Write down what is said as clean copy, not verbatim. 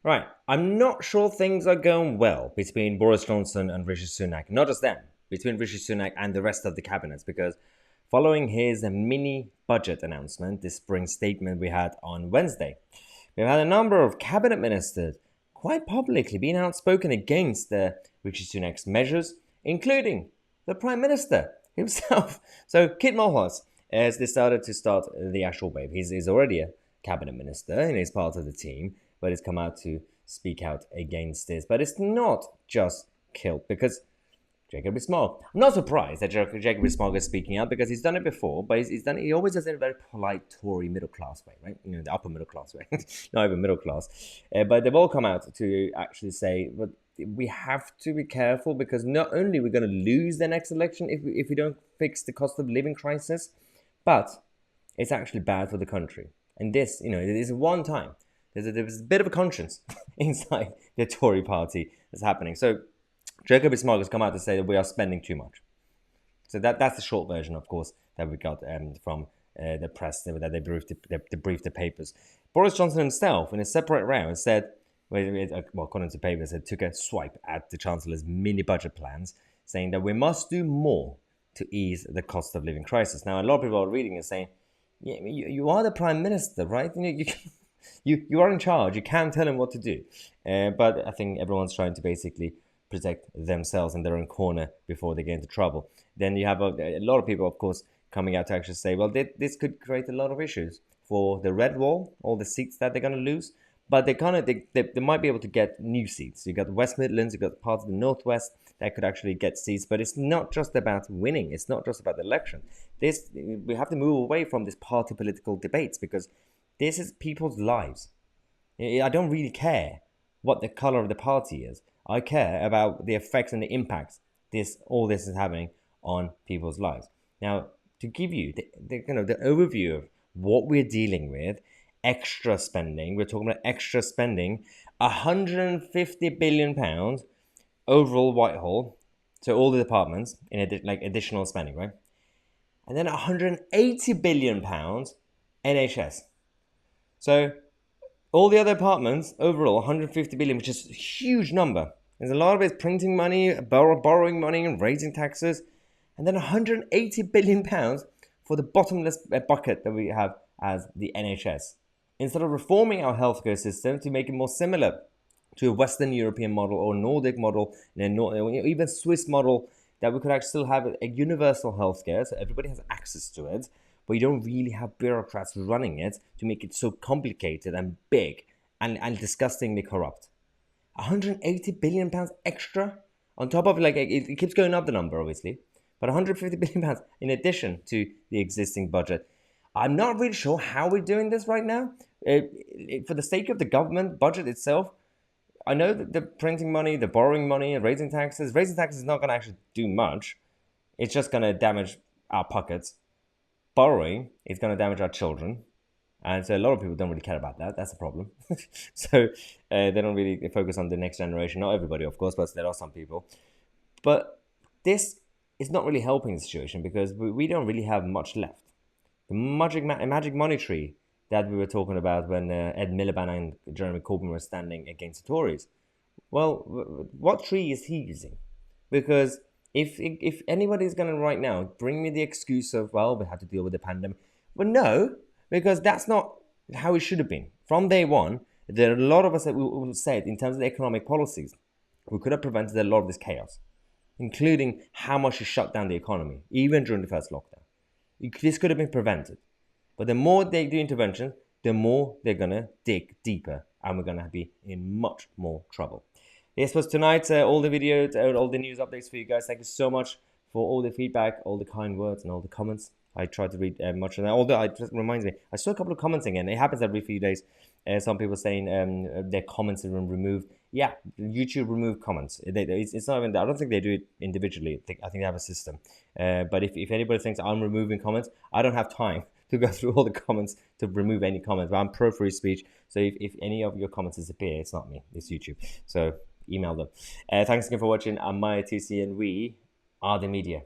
Right, I'm not sure things are going well between Boris Johnson and Rishi Sunak. Not just them, between Rishi Sunak and the rest of the cabinets, because following his mini budget announcement, this spring statement we had on Wednesday, we've had a number of cabinet ministers quite publicly being outspoken against Rishi Sunak's measures, including the Prime Minister himself. So Kit Mulhausen has decided to start the actual wave. He's already a cabinet minister and he's part of the team, but he's come out to speak out against this. But it's not just Kilt, because Jacob Rees-Mogg. I'm not surprised that Jacob Rees-Mogg is speaking out, because he's done it before, but he's done it. He always does it in a very polite Tory middle class way, right? You know, the upper middle class way, not even middle class. But they've all come out to actually say, but we have to be careful, because not only we're going to lose the next election if we don't fix the cost of living crisis, but it's actually bad for the country. And this, it is one time. There's a bit of a conscience inside the Tory party that's happening. So Jacob Rees-Mogg has come out to say that we are spending too much. So that's the short version, of course, that we got from the press that they briefed the papers. Boris Johnson himself, in a separate round, said, according to papers, it took a swipe at the Chancellor's mini budget plans, saying that we must do more to ease the cost of living crisis. Now, a lot of people are reading and saying, yeah, you are the Prime Minister, right? You are in charge. You can't tell him what to do. But I think everyone's trying to basically protect themselves in their own corner before they get into trouble. Then you have a lot of people, of course, coming out to actually say, well, this could create a lot of issues for the red wall, all the seats that they're going to lose. But they might be able to get new seats. You got the West Midlands, you got parts of the Northwest that could actually get seats. But it's not just about winning. It's not just about the election. We have to move away from this party political debates, because this is people's lives. I don't really care what the color of the party is. I care about the effects and the impacts all this is having on people's lives. Now, to give you the overview of what we're dealing with, extra spending. We're talking about extra spending, £150 billion overall Whitehall, so all the departments in additional spending, right? And then £180 billion NHS. So all the other departments overall, 150 billion, which is a huge number. There's a lot of it printing money, borrowing money, and raising taxes, and then 180 billion pounds for the bottomless bucket that we have as the NHS. Instead of reforming our healthcare system to make it more similar to a Western European model or Nordic model, even Swiss model, that we could actually still have a universal healthcare, so everybody has access to it, but you don't really have bureaucrats running it to make it so complicated and big and disgustingly corrupt. 180 billion pounds extra on top of it keeps going up, the number, obviously, but 150 billion pounds in addition to the existing budget. I'm not really sure how we're doing this right now. For the sake of the government budget itself, I know that the printing money, the borrowing money, and raising taxes is not going to actually do much. It's just going to damage our pockets. Borrowing is going to damage our children. And so a lot of people don't really care about that. That's a problem. So they don't really focus on the next generation. Not everybody, of course, but there are some people. But this is not really helping the situation, because we don't really have much left. The magic money tree that we were talking about when Ed Miliband and Jeremy Corbyn were standing against the Tories. Well, what tree is he using? Because if anybody's going to right now bring me the excuse of, well, we had to deal with the pandemic. Well, no, because that's not how it should have been. From day one, there are a lot of us that we said, in terms of the economic policies, we could have prevented a lot of this chaos, including how much it shut down the economy, even during the first lockdown. This could have been prevented. But the more they do intervention, the more they're going to dig deeper, and we're going to be in much more trouble. This was tonight, all the videos, all the news updates for you guys. Thank you so much for all the feedback, all the kind words, and all the comments. I tried to read much of that. Although it just reminds me, I saw a couple of comments again. It happens every few days. Some people saying their comments have been removed. Yeah, YouTube removed comments. It's not even that. I don't think they do it individually. I think they have a system. But if anybody thinks I'm removing comments, I don't have time to go through all the comments to remove any comments. But I'm pro free speech. So if any of your comments disappear, it's not me. It's YouTube. So email them. Thanks again for watching. I'm Tousi, and we are the media.